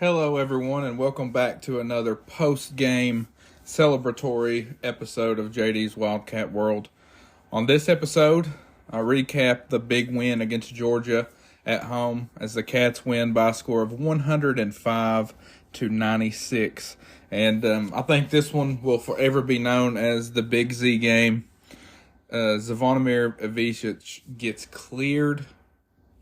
Hello, everyone, and welcome back to another post-game celebratory episode of JD's Wildcat World. On this episode, I recap the big win against Georgia at home as the Cats win by a score of 105-96. And I think this one will forever be known as the Big Z game. Zvonimir Ivicic gets cleared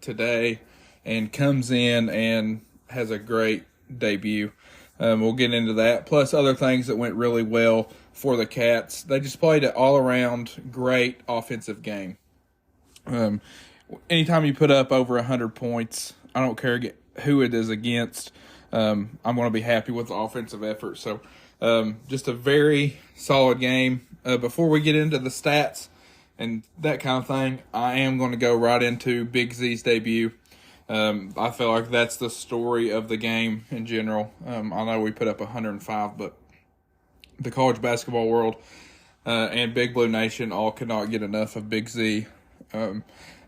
today and comes in and has a great debut. We'll get into that, plus other things that went really well for the Cats. They just played an all-around great offensive game. Anytime you put up over 100 points, I don't care who it is against, I'm going to be happy with the offensive effort. So just a very solid game. Before we get into the stats and that kind of thing, I am going to go right into Big Z's debut. I feel like that's the story of the game in general. I know we put up 105, but the college basketball world and Big Blue Nation all could not get enough of Big Z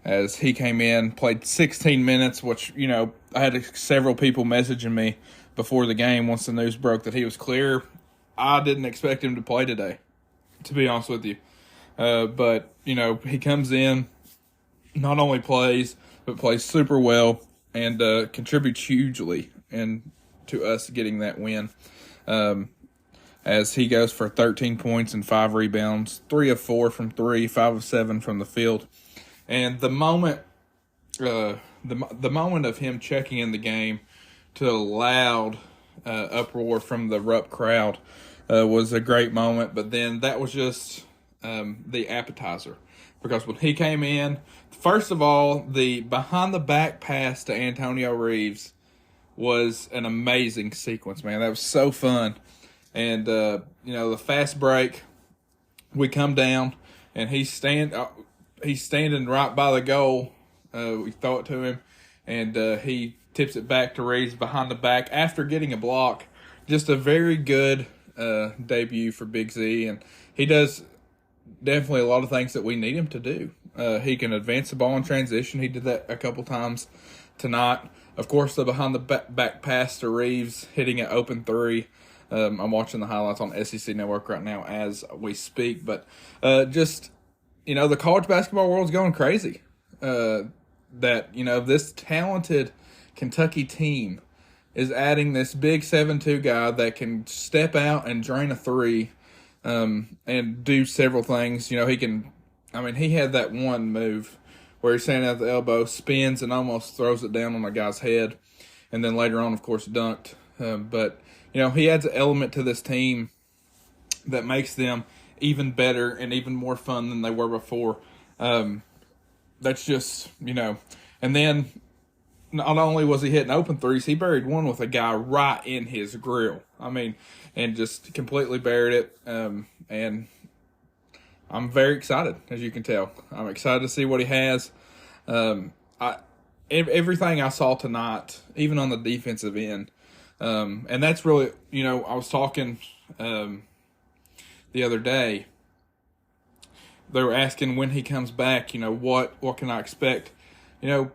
as he came in, played 16 minutes, which, I had several people messaging me before the game once the news broke that he was clear. I didn't expect him to play today, to be honest with you. But, he comes in, not only plays, but plays super well and contributes hugely to us getting that win. As he goes for 13 points and 5 rebounds, 3 of 4 from 3, 5 of 7 from the field. And the moment the moment of him checking in the game to a loud uproar from the Rupp crowd was a great moment. But then that was just the appetizer. Because when he came in, first of all, the behind-the-back pass to Antonio Reeves was an amazing sequence, man. That was so fun. And, the fast break, we come down, and he's standing right by the goal. We throw it to him, and he tips it back to Reeves behind the back after getting a block. Just a very good debut for Big Z, and he does definitely a lot of things that we need him to do. He can advance the ball in transition. He did that a couple times tonight. Of course, the behind-the-back pass to Reeves, hitting an open three. I'm watching the highlights on SEC Network right now as we speak. But the college basketball world's going crazy. This talented Kentucky team is adding this big 7'2" guy that can step out and drain a three. And do several things. He had that one move where he's standing at the elbow, spins, and almost throws it down on a guy's head. And then later on, of course, dunked. But he adds an element to this team that makes them even better and even more fun than they were before. That's just, and then not only was he hitting open threes, he buried one with a guy right in his grill. And just completely buried it. And I'm very excited, as you can tell. I'm excited to see what he has. Everything I saw tonight, even on the defensive end, and that's really, I was talking the other day. They were asking when he comes back, what can I expect? The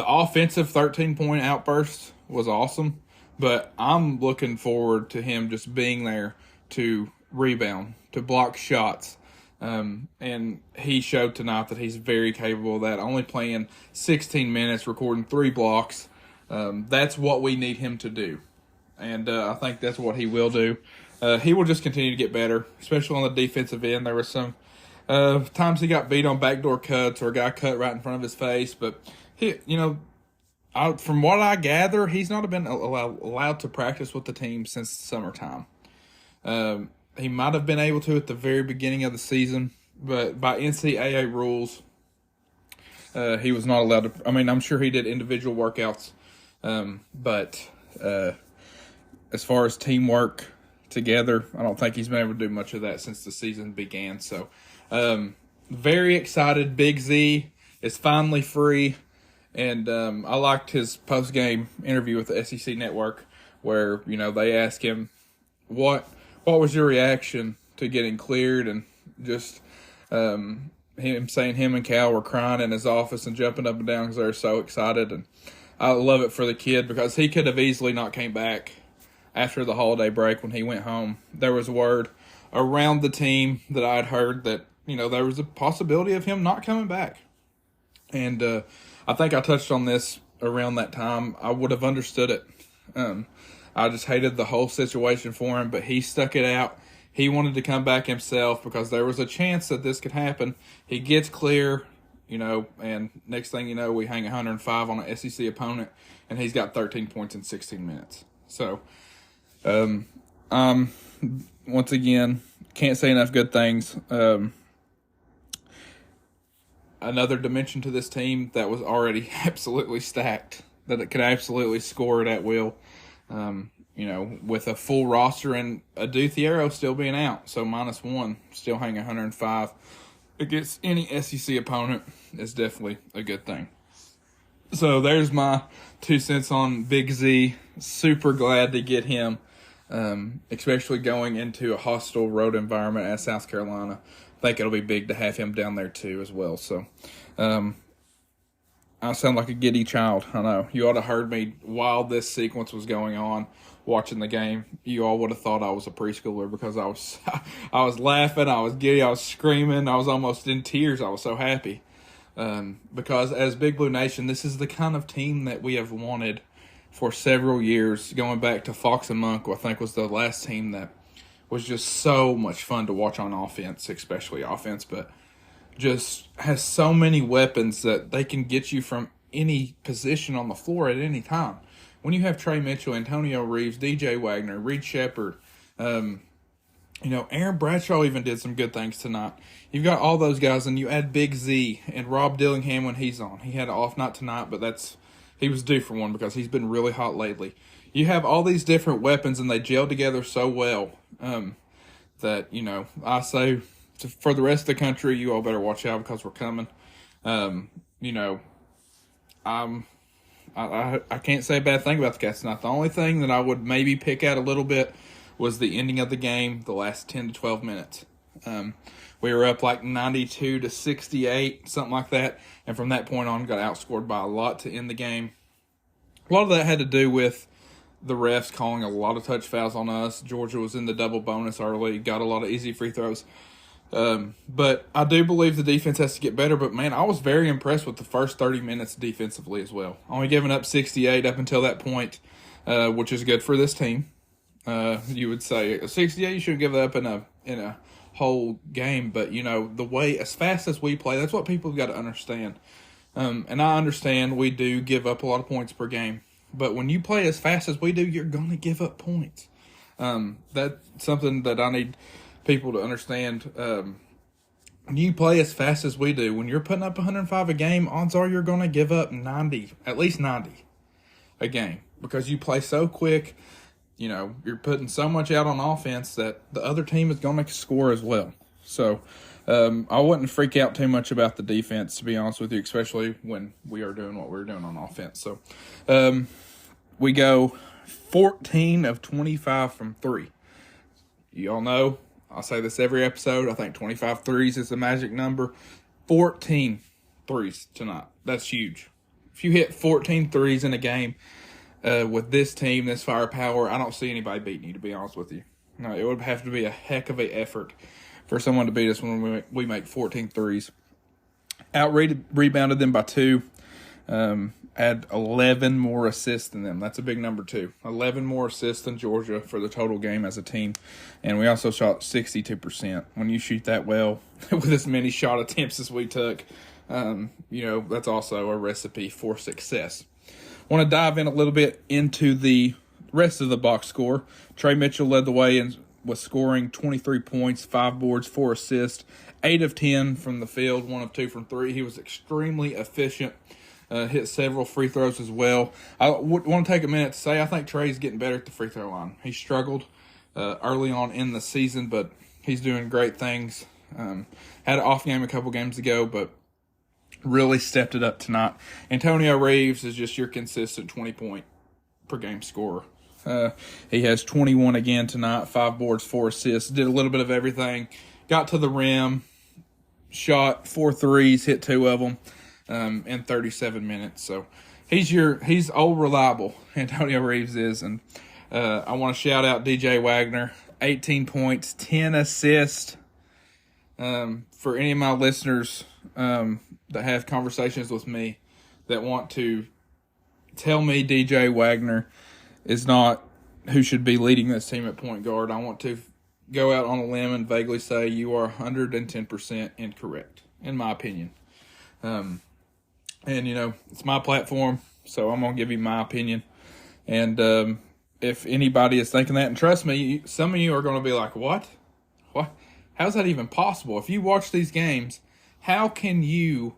offensive 13-point outburst was awesome. But I'm looking forward to him just being there to rebound, to block shots. And he showed tonight that he's very capable of that, only playing 16 minutes, recording 3 blocks. That's what we need him to do. And I think that's what he will do. He will just continue to get better, especially on the defensive end. There were some times he got beat on backdoor cuts or a guy cut right in front of his face. But, from what I gather, he's not been allowed to practice with the team since summertime. He might have been able to at the very beginning of the season, but by NCAA rules, he was not allowed to. I'm sure he did individual workouts, but as far as teamwork together, I don't think he's been able to do much of that since the season began. So, very excited. Big Z is finally free. And I liked his post-game interview with the SEC Network where, they asked him, what was your reaction to getting cleared? And just him saying him and Cal were crying in his office and jumping up and down because they were so excited. And I love it for the kid because he could have easily not came back after the holiday break when he went home. There was word around the team that I'd heard that, there was a possibility of him not coming back. And I think I touched on this around that time. I would have understood it. I just hated the whole situation for him, but he stuck it out. He wanted to come back himself because there was a chance that this could happen. He gets clear, and next thing you know, we hang 105 on an SEC opponent, and he's got 13 points in 16 minutes. So, once again, can't say enough good things. Another dimension to this team that was already absolutely stacked, that it could absolutely score it at will. With a full roster and Aduthiero still being out, so -1, still hang 105 against any SEC opponent is definitely a good thing. So there's my 2 cents on Big Z. Super glad to get him, especially going into a hostile road environment at South Carolina. I think it'll be big to have him down there too as well. So I sound like a giddy child. I know. You ought to have heard me while this sequence was going on, watching the game. You all would have thought I was a preschooler because I was laughing, I was giddy, I was screaming, I was almost in tears. I was so happy. Because as Big Blue Nation, this is the kind of team that we have wanted for several years, going back to Fox and Monk, I think was the last team that was just so much fun to watch on offense, especially offense, but just has so many weapons that they can get you from any position on the floor at any time. When you have Trey Mitchell, Antonio Reeves, DJ Wagner, Reed Shepherd, Aaron Bradshaw even did some good things tonight. You've got all those guys, and you add Big Z and Rob Dillingham when he's on. He had an off night tonight, but he was due for one because he's been really hot lately. You have all these different weapons, and they gel together so well that, I say for the rest of the country, you all better watch out because we're coming. I can't say a bad thing about the Cats tonight. The only thing that I would maybe pick out a little bit was the ending of the game, the last 10 to 12 minutes. We were up like 92-68, something like that, and from that point on got outscored by a lot to end the game. A lot of that had to do with the refs calling a lot of touch fouls on us. Georgia was in the double bonus early, got a lot of easy free throws. But I do believe the defense has to get better. But, man, I was very impressed with the first 30 minutes defensively as well. Only giving up 68 up until that point, which is good for this team. You would say 68, you shouldn't give that up in a whole game. But, the way, as fast as we play, that's what people have got to understand. And I understand we do give up a lot of points per game. But when you play as fast as we do, you're going to give up points. That's something that I need people to understand. When you play as fast as we do, when you're putting up 105 a game, odds are you're going to give up 90, at least 90 a game, because you play so quick. You're putting so much out on offense that the other team is going to score as well. So I wouldn't freak out too much about the defense, to be honest with you, especially when we are doing what we're doing on offense. So we go 14 of 25 from 3. You all know, I say this every episode, I think 25 threes is the magic number. 14 threes tonight. That's huge. If you hit 14 threes in a game with this team, this firepower, I don't see anybody beating you, to be honest with you. No, it would have to be a heck of an effort for someone to beat us when we make 14 threes. Rebounded them by 2. Had 11 more assists than them. That's a big number, too. 11 more assists than Georgia for the total game as a team. And we also shot 62%. When you shoot that well with as many shot attempts as we took, that's also a recipe for success. Want to dive in a little bit into the rest of the box score. Trey Mitchell led the way and was scoring 23 points, 5 boards, 4 assists, 8 of 10 from the field, 1 of 2 from 3. He was extremely efficient. Hit several free throws as well. I want to take a minute to say I think Trey's getting better at the free throw line. He struggled early on in the season, but he's doing great things. Had an off game a couple games ago, but really stepped it up tonight. Antonio Reeves is just your consistent 20-point per game scorer. He has 21 again tonight, 5 boards, 4 assists. Did a little bit of everything. Got to the rim, shot 4 threes, hit 2 of them. In 37 minutes. So he's old reliable. Antonio Reeves is, and I want to shout out DJ Wagner, 18 points, 10 assists. For any of my listeners that have conversations with me that want to tell me DJ Wagner is not who should be leading this team at point guard, I want to go out on a limb and vaguely say you are 110% incorrect, in my opinion. And, it's my platform, so I'm going to give you my opinion. And if anybody is thinking that, and trust me, some of you are going to be like, what? What? How's that even possible? If you watch these games, how can you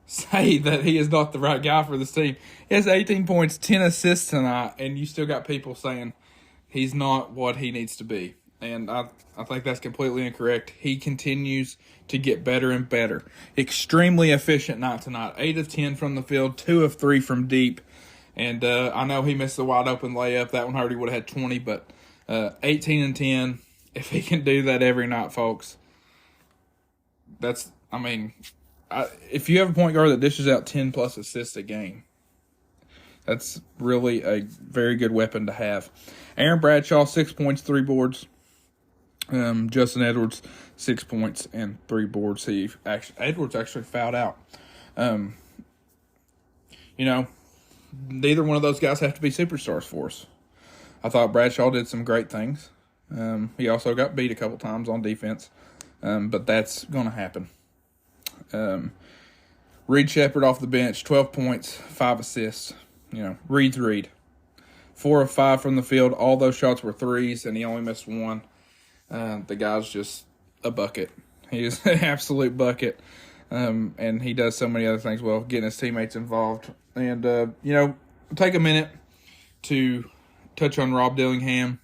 say that he is not the right guy for this team? He has 18 points, 10 assists tonight, and you still got people saying he's not what he needs to be. And I think that's completely incorrect. He continues to get better and better. Extremely efficient night tonight. 8 of 10 from the field, 2 of 3 from deep. And I know he missed the wide open layup. That one hurt. He would have had 20, but 18 and 10. If he can do that every night, folks, if you have a point guard that dishes out 10 plus assists a game, that's really a very good weapon to have. Aaron Bradshaw, 6 points, 3 boards. Justin Edwards, 6 points and 3 boards. Edwards actually fouled out. Neither one of those guys have to be superstars for us. I thought Bradshaw did some great things. He also got beat a couple times on defense, but that's going to happen. Reed Shepherd off the bench, 12 points, 5 assists. Reed's Reed. 4 of 5 from the field. All those shots were threes, and he only missed one. The guy's just a bucket. He is an absolute bucket, and he does so many other things well, getting his teammates involved. And, take a minute to touch on Rob Dillingham.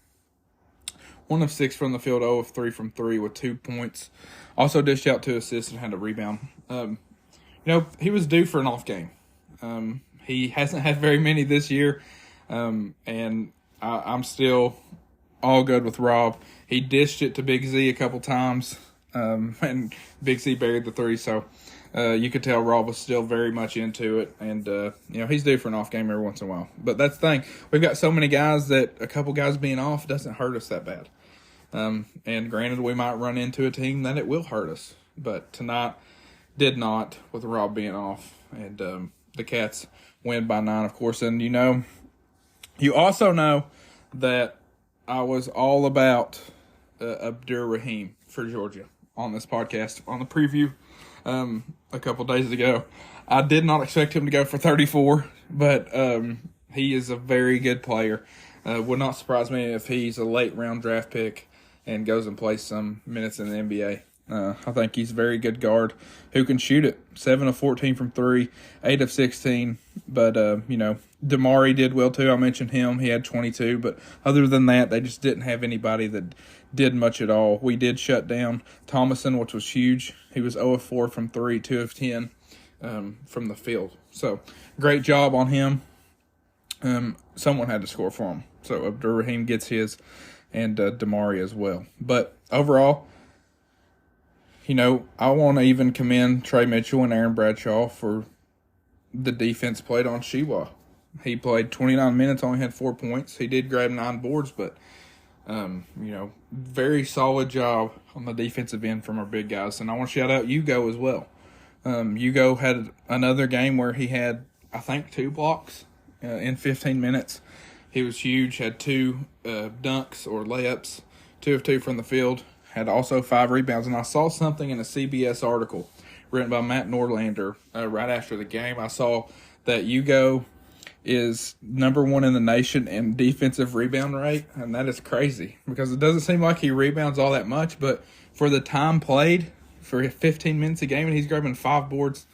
1 of 6 from the field, 0 of 3 from 3 with 2 points. Also dished out 2 assists and had a rebound. He was due for an off game. He hasn't had very many this year, and I'm still all good with Rob. He dished it to Big Z a couple times, and Big Z buried the 3, so you could tell Rob was still very much into it, and he's due for an off game every once in a while. But that's the thing. We've got so many guys that a couple guys being off doesn't hurt us that bad. And granted, we might run into a team that it will hurt us, but tonight did not with Rob being off, and the Cats win by 9, of course. And you also know that I was all about Abdur Rahim for Georgia on this podcast on the preview a couple days ago. I did not expect him to go for 34, but he is a very good player. Would not surprise me if he's a late round draft pick and goes and plays some minutes in the NBA. I think he's a very good guard who can shoot it. 7 of 14 from 3, 8 of 16. But, Damari did well too. I mentioned him. He had 22. But other than that, they just didn't have anybody that did much at all. We did shut down Thomason, which was huge. He was 0 of 4 from 3, 2 of 10 from the field. So, great job on him. Someone had to score for him. So, Abdur Rahim gets his, and Damari as well. But overall, I want to even commend Trey Mitchell and Aaron Bradshaw for the defense played on Shewa. He played 29 minutes, only had 4 points. He did grab 9 boards, but, very solid job on the defensive end from our big guys. And I want to shout out Hugo as well. Hugo had another game where he had, I think, 2 blocks in 15 minutes. He was huge, had 2 dunks or layups, 2 of 2 from the field. Had also 5 rebounds, and I saw something in a CBS article written by Matt Nordlander right after the game. I saw that Hugo is number 1 in the nation in defensive rebound rate, and that is crazy because it doesn't seem like he rebounds all that much, but for the time played, for 15 minutes a game, and he's grabbing 5 boards,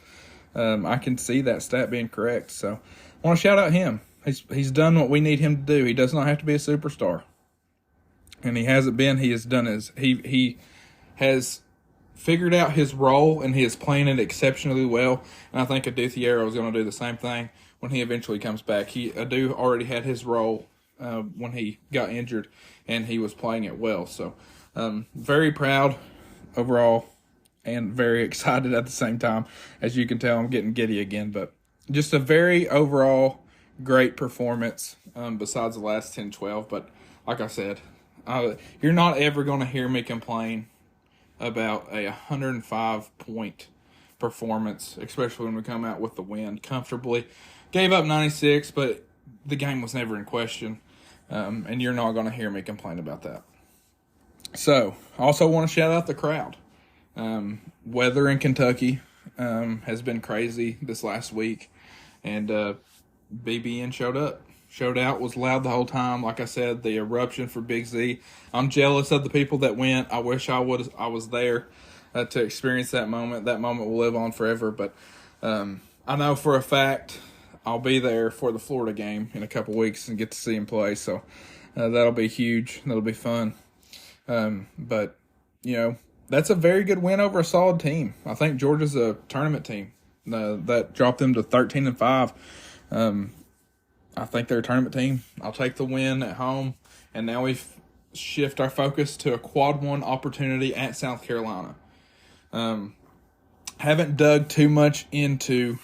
I can see that stat being correct. So I want to shout out him. He's done what we need him to do. He does not have to be a superstar. And he hasn't been. He has done he has figured out his role, and he is playing it exceptionally well. And I think Aduthiero is going to do the same thing when he eventually comes back. Adu already had his role when he got injured, and he was playing it well. So very proud overall and very excited at the same time. As you can tell, I'm getting giddy again. But just a very overall great performance, besides the last 10-12. But like I said, you're not ever going to hear me complain about a 105-point performance, especially when we come out with the win comfortably. Gave up 96, but the game was never in question, and you're not going to hear me complain about that. So, I also want to shout out the crowd. Weather in Kentucky has been crazy this last week, and BBN showed up. Showed out, was loud the whole time. Like I said, the eruption for Big Z. I'm jealous of the people that went. I wish I was there to experience that moment. That moment will live on forever. But I know for a fact I'll be there for the Florida game in a couple weeks and get to see him play. So that'll be huge. That'll be fun. But, that's a very good win over a solid team. I think Georgia's a tournament team that dropped them to 13-5. I think they're a tournament team. I'll take the win at home, and now we shift our focus to a quad one opportunity at South Carolina. Haven't dug too much into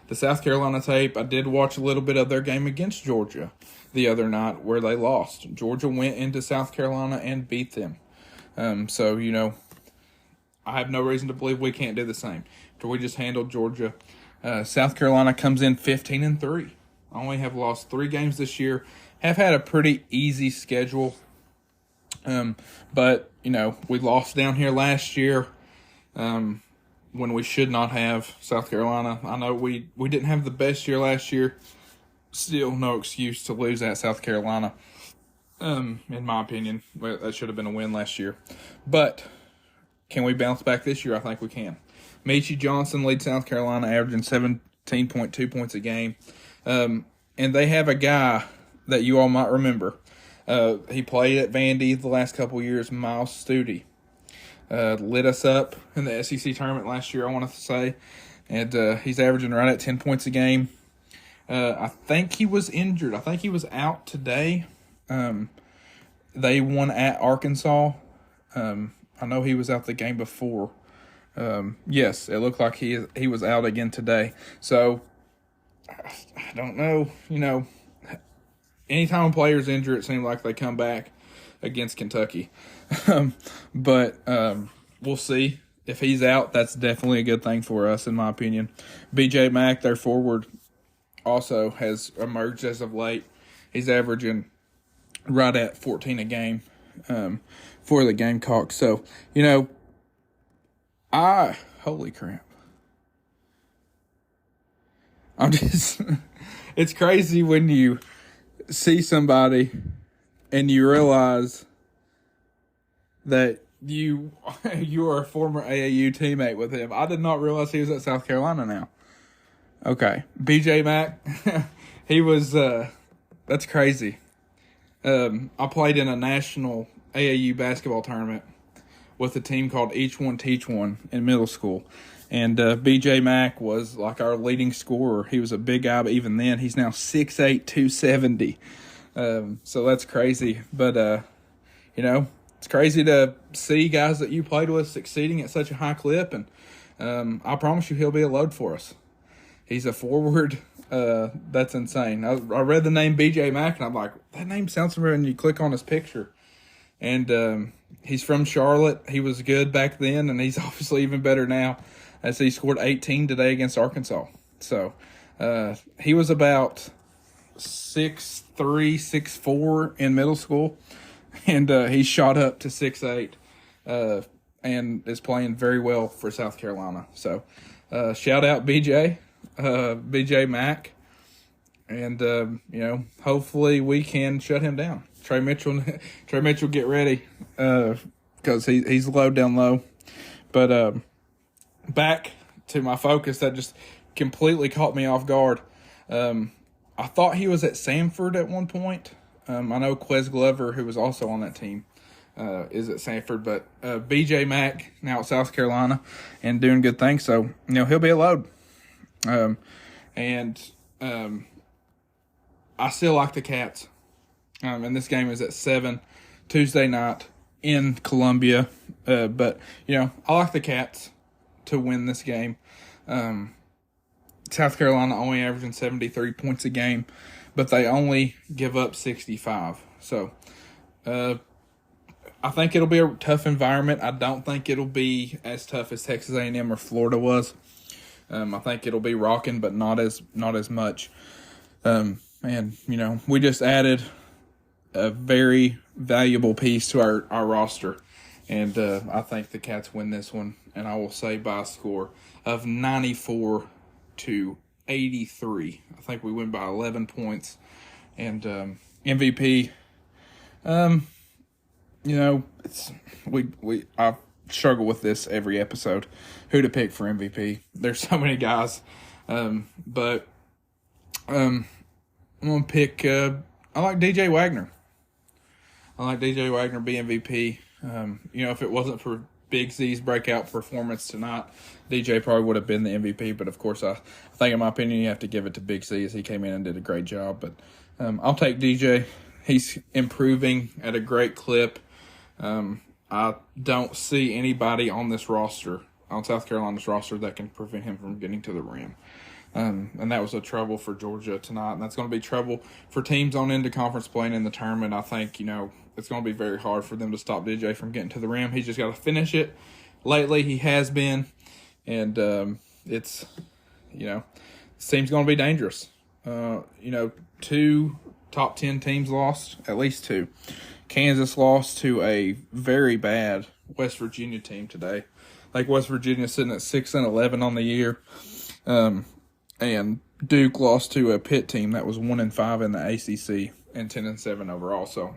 the South Carolina tape. I did watch a little bit of their game against Georgia the other night where they lost. Georgia went into South Carolina and beat them. So, I have no reason to believe we can't do the same. After we just handled Georgia. South Carolina comes in 15-3. Only have lost 3 games this year. Have had a pretty easy schedule. But, we lost down here last year when we should not have. South Carolina, I know we didn't have the best year last year. Still no excuse to lose at South Carolina, in my opinion. That should have been a win last year. But can we bounce back this year? I think we can. Meechie Johnson leads South Carolina, averaging 17.2 points a game. And they have a guy that you all might remember. He played at Vandy the last couple of years, Miles Studi. Lit us up in the SEC tournament last year, I want to say. And he's averaging right at 10 points a game. I think he was injured. I think he was out today. They won at Arkansas. I know he was out the game before. Yes, it looked like he was out again today. So, I don't know. Anytime a player's injured, it seems like they come back against Kentucky. But we'll see. If he's out, that's definitely a good thing for us, in my opinion. BJ Mack, their forward, also has emerged as of late. He's averaging right at 14 a game for the Gamecocks. So, holy crap. I'm just, it's crazy when you see somebody and you realize that you are a former AAU teammate with him. I did not realize he was at South Carolina now. Okay. BJ Mack, he was, that's crazy. I played in a national AAU basketball tournament with a team called Each One Teach One in middle school. And BJ Mack was like our leading scorer. He was a big guy, but even then, he's now 6'8", 270. So that's crazy. But, it's crazy to see guys that you played with succeeding at such a high clip. And I promise you he'll be a load for us. He's a forward. That's insane. I read the name BJ Mack, and I'm like, that name sounds familiar, and you click on his picture. And he's from Charlotte. He was good back then, and he's obviously even better now, as he scored 18 today against Arkansas. So he was about 6'3", 6'4" in middle school, and he shot up to 6'8", and is playing very well for South Carolina. So shout out BJ Mack, and hopefully we can shut him down. Trey Mitchell, get ready, because he's low down low. But back to my focus that just completely caught me off guard. I thought he was at Samford at one point. I know Quez Glover, who was also on that team, is at Samford, but BJ Mack now at South Carolina and doing good things. So he'll be a load. And I still like the Cats. And this game is at 7 Tuesday night in Columbia. But I like the Cats to win this game. South Carolina only averaging 73 points a game, but they only give up 65. So I think it'll be a tough environment. I don't think it'll be as tough as Texas A&M or Florida was. I think it'll be rocking, but not as much. And we just added a very valuable piece to our roster, and I think the Cats win this one. And I will say by a score of 94-83. I think we win by 11 points. And MVP. I struggle with this every episode. Who to pick for MVP? There's so many guys, but I'm gonna pick. I like DJ Wagner. I like DJ Wagner be MVP. If it wasn't for Big Z's breakout performance tonight, DJ probably would have been the MVP. But of course, I think in my opinion, you have to give it to Big Z as he came in and did a great job. But I'll take DJ. He's improving at a great clip. I don't see anybody on this roster, on South Carolina's roster, that can prevent him from getting to the rim. And that was a trouble for Georgia tonight, and that's going to be trouble for teams on into conference playing in the tournament. I think, it's going to be very hard for them to stop DJ from getting to the rim. He's just got to finish it. Lately, he has been, and it's, this team's going to be dangerous. 2 top 10 teams lost, at least 2. Kansas lost to a very bad West Virginia team today. Like West Virginia sitting at 6-11 on the year. And Duke lost to a Pitt team that was 1-5 in the ACC and 10-7 overall. So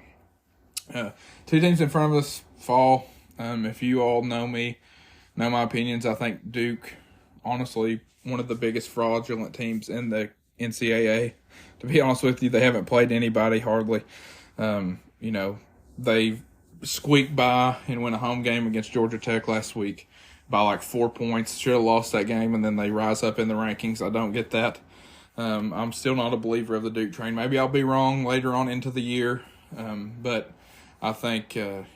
2 teams in front of us fall. If you all know me, know my opinions, I think Duke, honestly, one of the biggest fraudulent teams in the NCAA. To be honest with you, they haven't played anybody hardly. They squeaked by and win a home game against Georgia Tech last week by like 4 points. Should have lost that game, and then they rise up in the rankings. I don't get that. I'm still not a believer of the Duke train. Maybe I'll be wrong later on into the year, but I think they're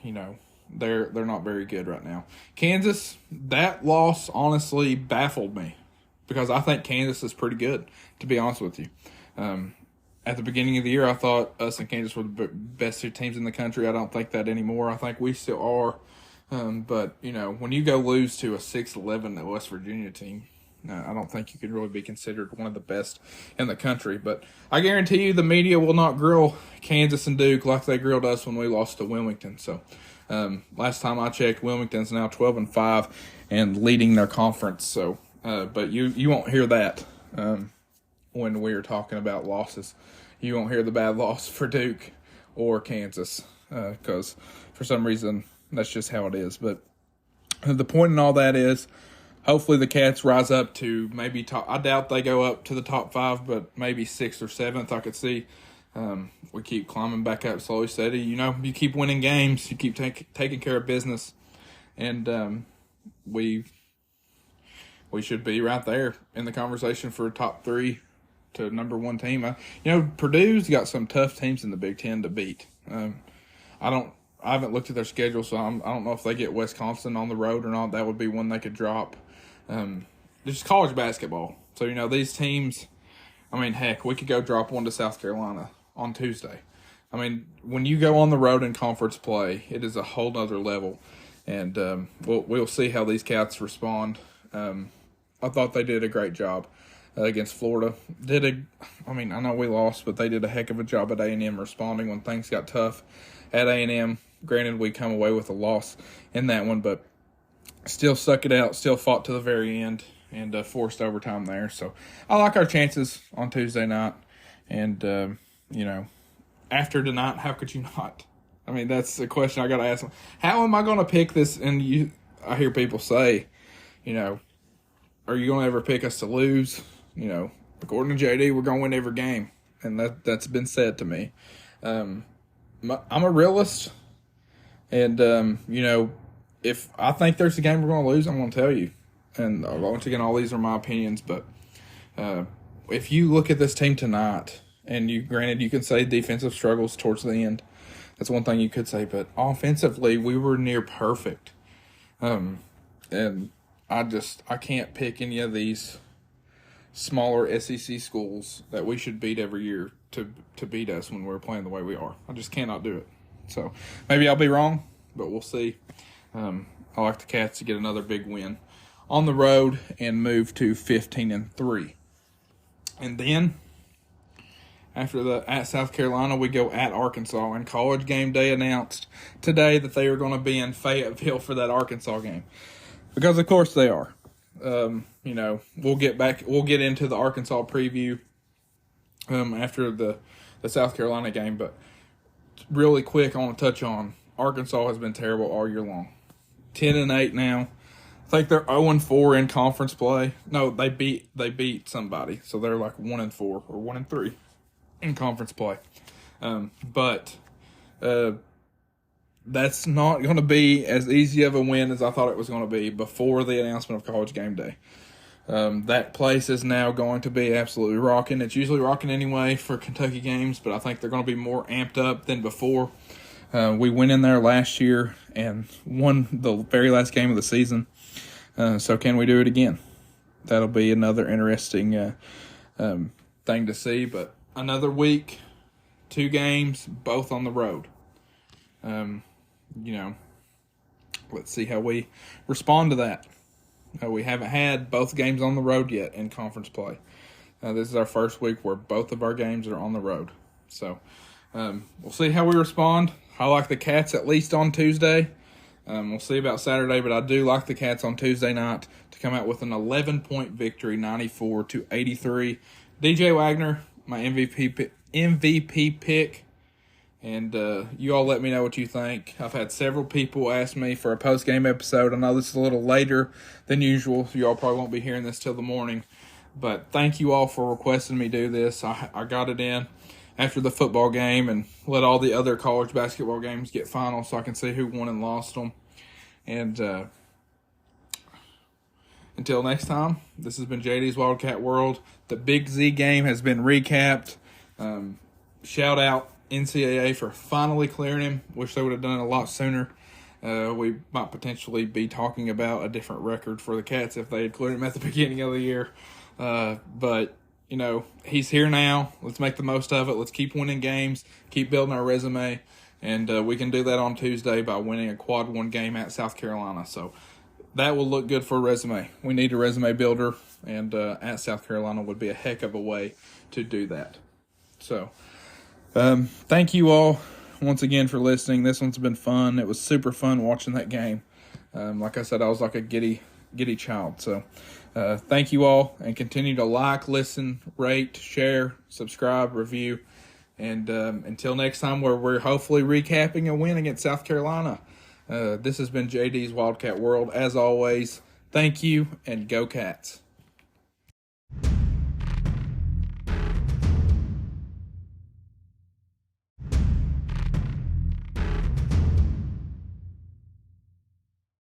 not very good right now. Kansas, that loss honestly baffled me because I think Kansas is pretty good, to be honest with you. At the beginning of the year, I thought us and Kansas were the best 2 teams in the country. I don't think that anymore. I think we still are. But, when you go lose to a 6-11 West Virginia team, I don't think you could really be considered one of the best in the country. But I guarantee you the media will not grill Kansas and Duke like they grilled us when we lost to Wilmington. So last time I checked, Wilmington's now 12-5 and leading their conference. So, but you won't hear that when we are talking about losses. You won't hear the bad loss for Duke or Kansas because for some reason that's just how it is. But the point in all that is hopefully the Cats rise up to maybe top. I doubt they go up to the top 5, but maybe 6th or 7th I could see. We keep climbing back up slowly, steady. You keep winning games. You keep taking care of business. And we should be right there in the conversation for top 3 to number 1 team. Purdue's got some tough teams in the Big Ten to beat. I haven't looked at their schedule, so I don't know if they get Wisconsin on the road or not. That would be one they could drop. Just college basketball. So, these teams, heck, we could go drop one to South Carolina on Tuesday. When you go on the road in conference play, it is a whole other level. And we'll see how these Cats respond. I thought they did a great job against Florida. I know we lost, but they did a heck of a job at A&M responding when things got tough at A&M. Granted, we come away with a loss in that one, but still stuck it out, still fought to the very end, and forced overtime there. So I like our chances on Tuesday night. And, after tonight, how could you not? That's the question I got to ask them. How am I going to pick this? And I hear people say, are you going to ever pick us to lose? According to JD, we're going to win every game. And that's been said to me. I'm a realist. And, if I think there's a game we're going to lose, I'm going to tell you. And once again, all these are my opinions. But if you look at this team tonight, and granted, you can say defensive struggles towards the end. That's one thing you could say. But offensively, we were near perfect. And I can't pick any of these smaller SEC schools that we should beat every year to beat us when we're playing the way we are. I just cannot do it. So maybe I'll be wrong, but we'll see. I like the Cats to get another big win on the road and move to 15-3. And then after at South Carolina, we go at Arkansas. And College Game Day announced today that they are going to be in Fayetteville for that Arkansas game, because of course they are. We'll get into the Arkansas preview after the South Carolina game, but really quick, I want to touch on Arkansas has been terrible all year long. 10-8 now. I think they're 0-4 in conference play. No, they beat somebody, so they're like 1-4 or 1-3 in conference play. But that's not going to be as easy of a win as I thought it was going to be before the announcement of College Game Day. That place is now going to be absolutely rocking. It's usually rocking anyway for Kentucky games, but I think they're going to be more amped up than before. We went in there last year and won the very last game of the season. So can we do it again? That'll be another interesting thing to see. But another week, 2 games, both on the road. Let's see how we respond to that. We haven't had both games on the road yet in conference play. This is our first week where both of our games are on the road. So we'll see how we respond. I like the Cats at least on Tuesday. We'll see about Saturday, but I do like the Cats on Tuesday night to come out with an 11-point victory, 94-83. DJ Wagner, my MVP pick. And you all let me know what you think. I've had several people ask me for a post-game episode. I know this is a little later than usual, so you all probably won't be hearing this till the morning. But thank you all for requesting me do this. I got it in after the football game and let all the other college basketball games get final so I can see who won and lost them. And until next time, this has been JD's Wildcat World. The Big Z game has been recapped. Shout out NCAA for finally clearing him. Wish they would have done it a lot sooner. We might potentially be talking about a different record for the Cats if they had cleared him at the beginning of the year. But, he's here now. Let's make the most of it. Let's keep winning games, keep building our resume, and we can do that on Tuesday by winning a quad 1 game at South Carolina. So that will look good for a resume. We need a resume builder, and at South Carolina would be a heck of a way to do that. So thank you all once again for listening. This one's been fun. It was super fun watching that game. Like I said, I was like a giddy child. So thank you all, and continue to like, listen, rate, share, subscribe, review. And until next time, where we're hopefully recapping a win against South Carolina. This has been JD's Wildcat World. As always, thank you, and go Cats.